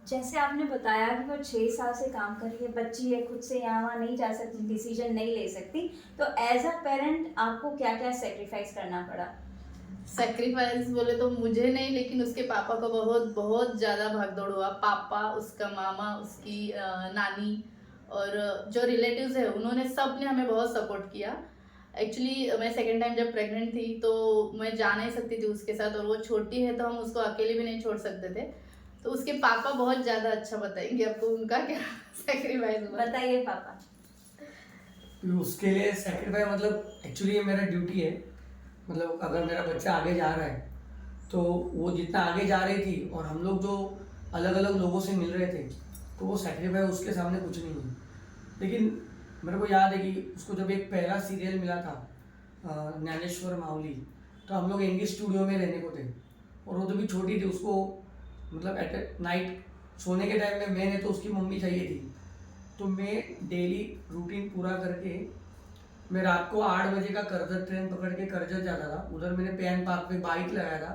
जैसे आपने बताया कि वो 6 साल से काम कर रही है, बच्ची है, खुद से यहाँ वहाँ नहीं जा सकती, डिसीजन नहीं ले सकती, तो एज़ अ पेरेंट आपको क्या-क्या सैक्रिफाइस करना पड़ा? सैक्रिफाइस बोले तो मुझे नहीं, लेकिन उसके पापा को बहुत बहुत ज़्यादा भागदौड़ हुआ। पापा, उसका मामा, उसकी नानी और जो रिलेटिव्स है उन्होंने सब ने हमें बहुत सपोर्ट किया। एक्चुअली मैं सेकंड टाइम जब प्रेग्नेंट थी तो मैं जा नहीं सकती थी उसके साथ, और वो छोटी है तो हम उसको अकेले भी नहीं छोड़ सकते थे। तो उसके पापा बहुत ज़्यादा अच्छा बताएंगे आपको उनका क्या सैक्रिफाइस हुआ। बताइए पापा। उसके लिए सेक्रीफाई मतलब एक्चुअली ये मेरा ड्यूटी है। मतलब अगर मेरा बच्चा आगे जा रहा है तो वो जितना आगे जा रही थी और हम लोग जो अलग अलग लोगों से मिल रहे थे तो वो सेक्रीफाई उसके सामने कुछ नहीं है। लेकिन मेरे को याद है कि उसको जब एक पहला सीरियल मिला था ज्ञानेश्वर मावली, तो हम लोग एनडी स्टूडियो में रहने को थे और वो तो भी छोटी थी। उसको मतलब एट नाइट सोने के टाइम में मैंने तो उसकी मम्मी चाहिए थी। तो मैं डेली रूटीन पूरा करके मैं रात को 8 बजे का करजत ट्रेन पकड़ के करजत जाता था। उधर मैंने पैन पार्क पे बाइक लगाया था।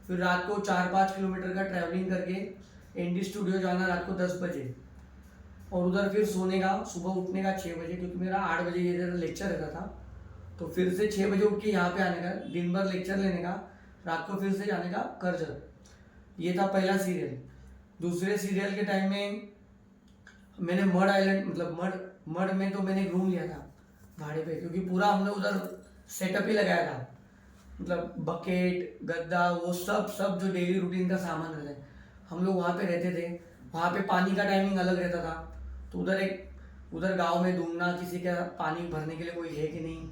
फिर रात को 4-5 किलोमीटर का ट्रैवलिंग करके एनडी स्टूडियो जाना रात को 10 बजे, और उधर फिर सोने का, सुबह उठने का 6 बजे, क्योंकि मेरा 8 बजे इधर लेक्चर रहता था। तो फिर से 6 बजे उठ के यहाँ पे आने का, दिन भर लेक्चर लेने का, रात को फिर से जाने का करजत। ये था पहला सीरियल। दूसरे सीरियल के टाइम में मैंने मड आइलैंड मतलब मड मड में तो मैंने एक रूम लिया था भाड़े पे, क्योंकि पूरा हमने उधर सेटअप ही लगाया था। मतलब बकेट, गद्दा, वो सब सब जो डेली रूटीन का सामान रहता है, हम लोग वहाँ पे रहते थे। वहाँ पे पानी का टाइमिंग अलग रहता था। तो उधर गांव में ढूंढना किसी का पानी भरने के लिए कोई है कि नहीं।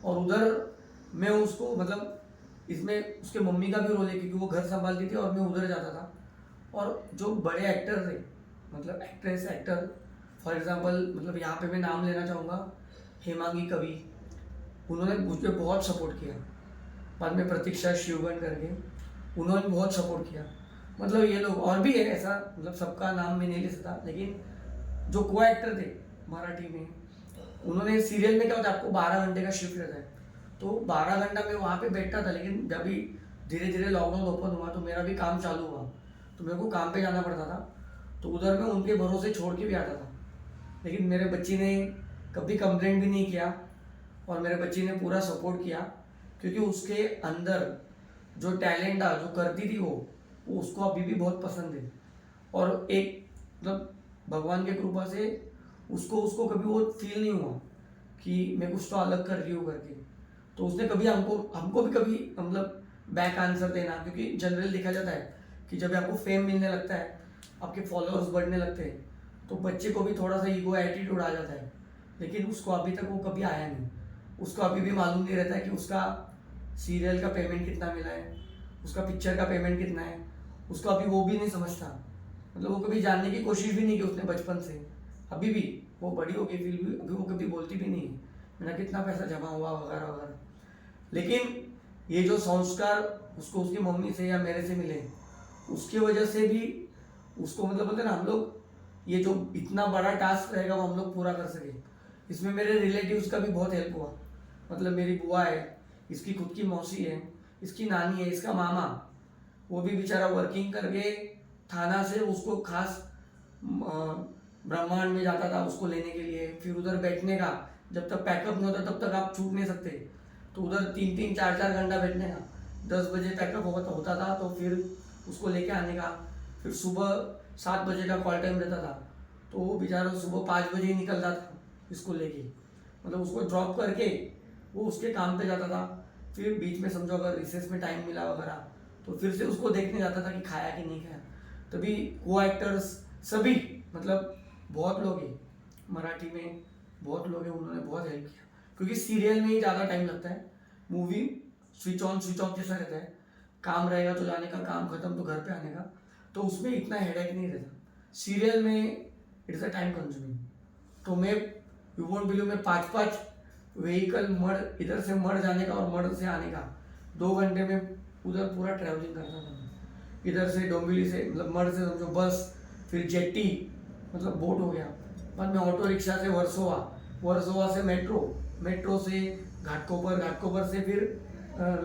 और उधर मैं उसको मतलब इसमें उसके मम्मी का भी रोल है, क्योंकि वो घर संभालती थी और मैं उधर जाता था। और जो बड़े एक्टर थे, मतलब एक्ट्रेस एक्टर, फॉर एग्जांपल मतलब यहाँ पे मैं नाम लेना चाहूँगा, हेमांगी कवि, उन्होंने मुझे बहुत सपोर्ट किया। बाद में प्रतीक्षा शिवगन करके, उन्होंने बहुत सपोर्ट किया। मतलब ये लोग और भी है ऐसा, मतलब सबका नाम मैं नहीं ले सकता, लेकिन जो को एक्टर थे मराठी में, उन्होंने सीरियल में क्या होता है, आपको 12 घंटे का शिफ्ट रहता है। तो 12 घंटा मैं वहाँ पे बैठता था। लेकिन जब भी धीरे धीरे लॉकडाउन ओपन हुआ तो मेरा भी काम चालू हुआ, तो मेरे को काम पे जाना पड़ता था। तो उधर मैं उनके भरोसे छोड़ के भी आता था। लेकिन मेरे बच्ची ने कभी कंप्लेंट भी नहीं किया और मेरे बच्ची ने पूरा सपोर्ट किया, क्योंकि उसके अंदर जो टैलेंट था, जो करती थी वो उसको अभी भी बहुत पसंद है। और एक मतलब भगवान के कृपा से उसको उसको कभी वो फील नहीं हुआ कि मैं कुछ तो अलग कर रही हूँ करके। तो उसने कभी हमको हमको भी कभी मतलब बैक आंसर देना, क्योंकि जनरल देखा जाता है कि जब आपको फेम मिलने लगता है, आपके फॉलोअर्स बढ़ने लगते हैं, तो बच्चे को भी थोड़ा सा ईगो एटीट्यूड आ जाता है। लेकिन उसको अभी तक वो कभी आया नहीं। उसको अभी भी मालूम नहीं रहता है कि उसका सीरियल का पेमेंट कितना मिला है, उसका पिक्चर का पेमेंट कितना है। उसको अभी वो भी नहीं समझता। मतलब वो कभी जानने की कोशिश भी नहीं की उसने बचपन से। अभी भी वो बड़ी हो गई, फिर भी अभी वो कभी बोलती भी नहीं है मेरा कितना पैसा जमा हुआ वगैरह वगैरह। लेकिन ये जो संस्कार उसको उसकी मम्मी से या मेरे से मिले, उसकी वजह से भी उसको मतलब बोलते हैं ना हम लोग, ये जो इतना बड़ा टास्क रहेगा वो हम लोग पूरा कर सके। इसमें मेरे रिलेटिव्स का भी बहुत हेल्प हुआ। मतलब मेरी बुआ है, इसकी खुद की मौसी है, इसकी नानी है, इसका मामा, वो भी बेचारा वर्किंग करके थाना से उसको खास ब्रह्मांड में जाता था उसको लेने के लिए। फिर उधर बैठने का, जब तक पैकअप नहीं होता तब तक आप छूट नहीं सकते। तो उधर 3-3, 4-4 घंटा बैठने का, 10 बजे पैकअप होता था तो फिर उसको लेके आने का। फिर सुबह 7 बजे का कॉल टाइम रहता था, तो वो बेचारा सुबह 5 बजे ही निकलता था इसको लेके। मतलब उसको ड्रॉप करके वो उसके काम पे जाता था। फिर बीच में समझो अगर रिसेस में टाइम मिला वगैरह तो फिर से उसको देखने जाता था कि खाया कि नहीं खाया। तभी को एक्टर्स सभी मतलब बहुत लोग हैं मराठी में, बहुत लोग हैं, उन्होंने बहुत हेल्प किया। क्योंकि सीरियल में ही ज़्यादा टाइम लगता है। Movie switch on switch off जैसा रहता है, काम रहेगा तो जाने का, काम खत्म तो घर पे आने का, तो उसमें इतना हेडेक नहीं रहता। सीरियल में इट्स अ टाइम कंज्यूमिंग। तो मैं यू वोंट बिलीव, मैं 5-5 व्हीकल मड, इधर से मड जाने का और मड से आने का 2 घंटे में उधर पूरा ट्रैवलिंग करता था मैं। इधर से डोंबिवली से मतलब मड से समझो बस, फिर जेट्टी मतलब बोट हो गया, बाद में ऑटो रिक्शा से वर्सोवा, वर्सोवा से मेट्रो, मेट्रो से घाटकोपर, घाटकोपर से फिर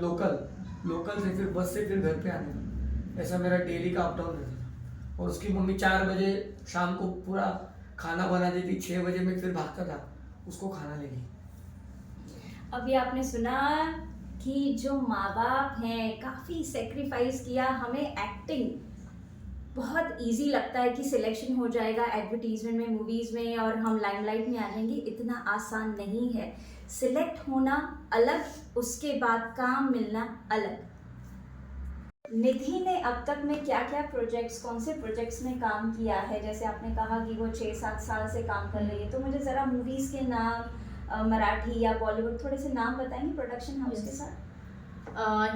लोकल, लोकल से फिर बस से फिर घर पे आने का। ऐसा मेरा डेली का अप डाउन रहता था। और उसकी मम्मी 4 बजे शाम को पूरा खाना बना देती, 6 बजे मैं फिर भागता था उसको खाना लेके। अभी आपने सुना कि जो माँ बाप हैं काफ़ी सेक्रीफाइस किया। हमें एक्टिंग बहुत इजी लगता है कि सिलेक्शन हो जाएगा एडवर्टीजमेंट में, मूवीज़ में और हम लाइमलाइट में आ जाएंगे। इतना आसान नहीं है। सिलेक्ट होना अलग, उसके बाद काम मिलना अलग। निधि ने अब तक में क्या क्या प्रोजेक्ट्स, कौन से प्रोजेक्ट्स में काम किया है? जैसे आपने कहा कि वो 6-7 साल से काम कर रही है, तो मुझे ज़रा मूवीज़ के नाम, मराठी या बॉलीवुड थोड़े से नाम बताएंगे प्रोडक्शन हाउस के साथ?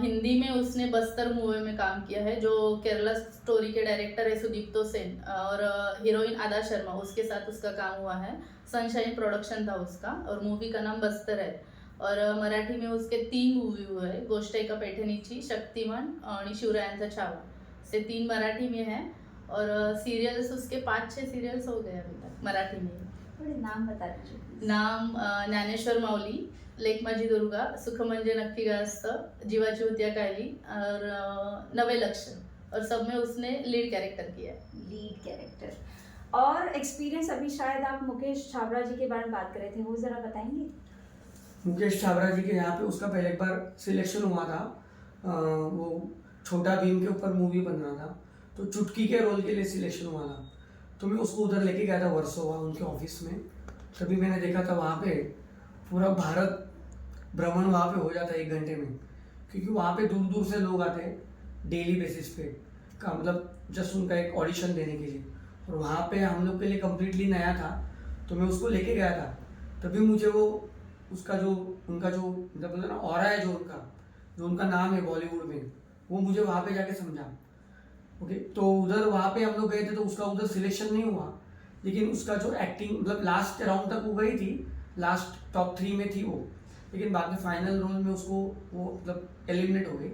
हिंदी में उसने बस्तर मूवी में काम किया है, जो केरला स्टोरी के डायरेक्टर है सुदीप्तो सेन, और हीरोइन आदा शर्मा, उसके साथ उसका काम हुआ है। सनशाइन प्रोडक्शन था उसका, और मूवी का नाम बस्तर है। और मराठी में उसके 3 मूवी हुए हैं, गोष्ट एका पैठणीची, शक्तिमान आणि शिवरायांचा छावा, से 3 मराठी में है। और सीरियल्स उसके 5-6 सीरियल्स हो गए अभी तक मराठी में। थोड़े नाम बता दीजिए। नाम ज्ञानेश्वर माऊली, लेक माझी दुर्गा, सुख म्हणजे नक्की गास्त, जीवाची होत्या कायली और नवे लक्ष्य, और सब में उसने लीड कैरेक्टर किया है। Lead character. और एक्सपीरियंस, अभी शायद आप मुकेश छाबड़ा जी के बारे में बात कर रहे थे, वो ज़रा बताएंगे? मुकेश छाबड़ा जी के यहाँ पे उसका पहले एक बार सिलेक्शन हुआ था। वो छोटा भीम के ऊपर मूवी बन रहा था, तो चुटकी के रोल के लिए सिलेक्शन हुआ था। तो मैं उसको उधर लेके गया था वर्सोवा, उनके ऑफिस में। तभी मैंने देखा था वहाँ पे पूरा भारत भ्रमण वहाँ पे हो जाता है 1 घंटे में, क्योंकि वहाँ पे दूर दूर से लोग आते हैं डेली बेसिस पे का, मतलब जस्ट उनका एक ऑडिशन देने के लिए। और वहाँ पे हम लोग के लिए कम्प्लीटली नया था, तो मैं उसको लेके गया था। तभी मुझे वो उसका जो उनका जो मतलब बोलते ना ऑरा है, जो उनका नाम है बॉलीवुड में, वो मुझे वहाँ पे जाके समझा। ओके, तो उधर वहाँ पे हम लोग गए थे, तो उसका उधर सिलेक्शन नहीं हुआ, लेकिन उसका जो एक्टिंग मतलब लास्ट राउंड तक वो गई थी, लास्ट टॉप 3 में थी वो, लेकिन बाद में फाइनल रोल में उसको वो मतलब एलिमिनेट हो गई।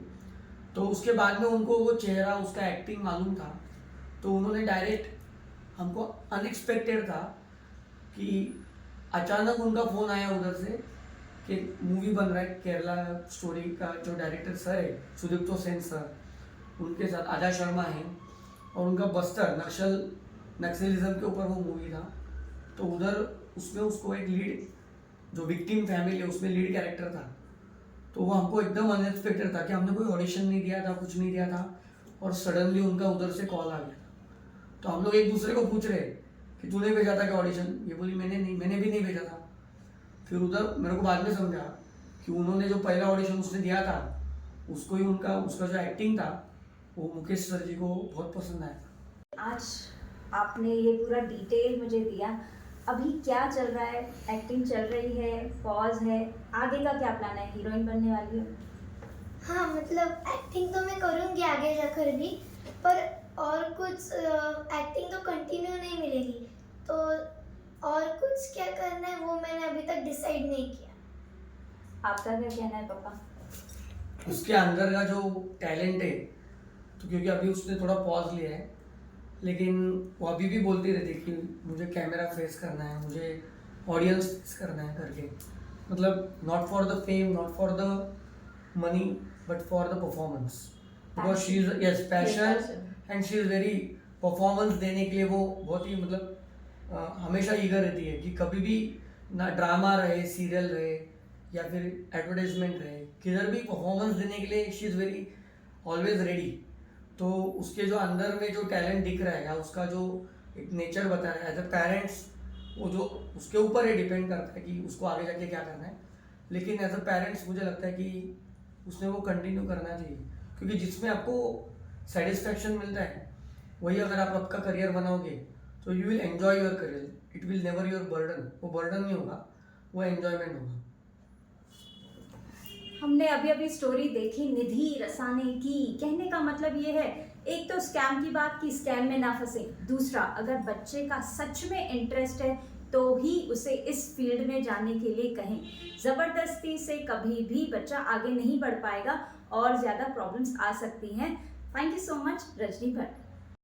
तो उसके बाद में उनको वो चेहरा, उसका एक्टिंग मालूम था, तो उन्होंने डायरेक्ट हमको अनएक्सपेक्टेड था कि अचानक उनका फ़ोन आया उधर से कि मूवी बन रहा है केरला स्टोरी का, जो डायरेक्टर सर है सुदीप्तो सेन सर, उनके साथ आदा शर्मा है, और उनका बस्तर नक्सलिज्म के ऊपर वो मूवी था। तो उधर उसमें उसको एक लीड, जो विक्टिम फैमिली है उसमें लीड कैरेक्टर था। तो वो हमको एकदम अनएक्सपेक्टेड था कि हमने कोई ऑडिशन नहीं दिया था, कुछ नहीं दिया था, और सडनली उनका उधर से कॉल आ गया था। तो हम लोग एक दूसरे को पूछ रहे कि तूने भेजा था क्या ऑडिशन? ये बोली मैंने भी नहीं भेजा था। फिर उधर मेरे को बाद में समझा कि उन्होंने जो पहला ऑडिशन उसने दिया था, उसको ही उसका जो एक्टिंग था वो मुकेश सर जी को बहुत पसंद आया। आज आपने ये पूरा डिटेल मुझे दिया। अभी क्या चल रहा है? एक्टिंग चल रही है, पॉज है, आगे का क्या प्लान है? हीरोइन बनने वाली हो? हाँ, मतलब एक्टिंग तो मैं करूँगी आगे जाकर भी, पर और कुछ एक्टिंग तो कंटिन्यू नहीं मिलेगी, तो और कुछ क्या करना है वो मैंने अभी तक डिसाइड नहीं किया। आपका क्या कहना है पापा? उसके अंदर का जो टैलेंट है, तो क्योंकि अभी उसने थोड़ा पॉज लिया है, लेकिन वो अभी भी बोलती रहती कि मुझे कैमरा फेस करना है, मुझे ऑडियंस फेस करना है करके, मतलब not for the fame, not for the money, but for the performance, because she is yes passion and she is very performance देने के लिए वो बहुत ही मतलब हमेशा ईगर रहती है कि कभी भी ना ड्रामा रहे, सीरियल रहे या फिर एडवर्टाइजमेंट रहे, किधर भी परफॉर्मेंस देने के लिए she is very always ready. तो उसके जो अंदर में जो टैलेंट दिख रहा है, या उसका जो एक नेचर बता रहा है एज अ पेरेंट्स, वो जो उसके ऊपर ही डिपेंड करता है कि उसको आगे जाके क्या करना है। लेकिन एज अ पेरेंट्स मुझे लगता है कि उसने वो कंटिन्यू करना चाहिए, क्योंकि जिसमें आपको सेटिस्फैक्शन मिलता है वही अगर आप आपका करियर बनाओगे तो you will enjoy your career, it will never your burden. वो बर्डन नहीं होगा, वो एन्जॉयमेंट होगा। हमने अभी अभी स्टोरी देखी निधि रसाने की। कहने का मतलब ये है, एक तो स्कैम की बात कि स्कैम में ना फंसे, दूसरा अगर बच्चे का सच में इंटरेस्ट है तो ही उसे इस फील्ड में जाने के लिए कहें। ज़बरदस्ती से कभी भी बच्चा आगे नहीं बढ़ पाएगा और ज़्यादा प्रॉब्लम्स आ सकती हैं। Thank you so much Rajni Bhatt.